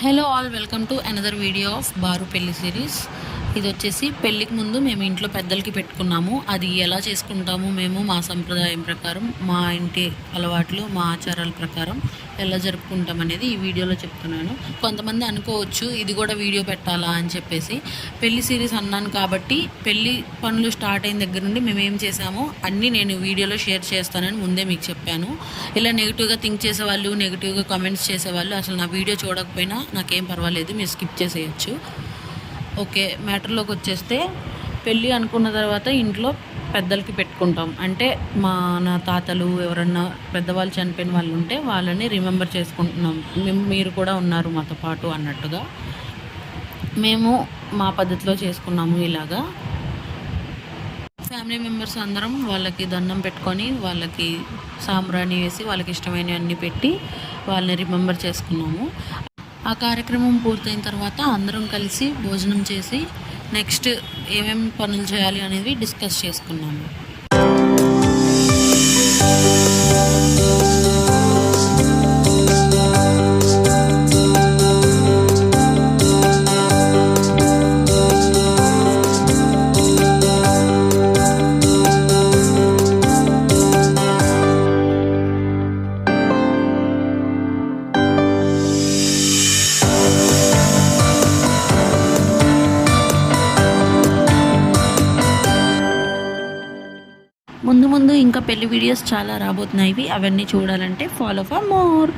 Hello all, welcome to another video of బారు పెళ్లి series. ఇది వచ్చేసి పెళ్ళికి ముందు మేము ఇంట్లో పెద్దలకి పెట్టుకున్నాము. అది ఎలా చేసుకుంటాము మేము మా సంప్రదాయం ప్రకారం, మా ఇంటి అలవాట్లు, మా ఆచారాల ప్రకారం ఎలా జరుపుకుంటాం అనేది ఈ వీడియోలో చెప్తున్నాను. కొంతమంది అనుకోవచ్చు ఇది కూడా వీడియో పెట్టాలా అని చెప్పేసి. పెళ్లి సిరీస్ అన్నాను కాబట్టి పెళ్లి పనులు స్టార్ట్ అయిన దగ్గర నుండి మేము ఏం చేసామో అన్నీ నేను వీడియోలో షేర్ చేస్తానని ముందే మీకు చెప్పాను. ఇలా నెగిటివ్గా థింక్ చేసేవాళ్ళు, నెగిటివ్గా కామెంట్స్ చేసేవాళ్ళు అసలు నా వీడియో చూడకపోయినా నాకేం పర్వాలేదు, మీరు స్కిప్ చేసేయచ్చు. ఓకే, మ్యాటర్లోకి వచ్చేస్తే పెళ్ళి అనుకున్న తర్వాత ఇంట్లో పెద్దలకి పెట్టుకుంటాం. అంటే నా తాతలు ఎవరన్నా పెద్దవాళ్ళు చనిపోయిన వాళ్ళు ఉంటే వాళ్ళని రిమెంబర్ చేసుకుంటున్నాం. మీరు కూడా ఉన్నారు మాతో పాటు అన్నట్టుగా మేము మా పద్ధతిలో చేసుకున్నాము. ఇలాగా ఫ్యామిలీ మెంబర్స్ అందరం వాళ్ళకి దండం పెట్టుకొని, వాళ్ళకి సాంబ్రాణి వేసి, వాళ్ళకి ఇష్టమైనవి అన్నీ పెట్టి వాళ్ళని రిమెంబర్ చేసుకున్నాము. ఆ కార్యక్రమం పూర్తయిన తర్వాత అందరం కలిసి భోజనం చేసి నెక్స్ట్ ఏమేమి పనులు చేయాలి అనేది డిస్కస్ చేసుకున్నాము. ముందు ఇంకా పెళ్లి వీడియోస్ చాలా రాబోతున్నాయి. అవన్నీ చూడాలంటే ఫాలో ఫర్ మోర్.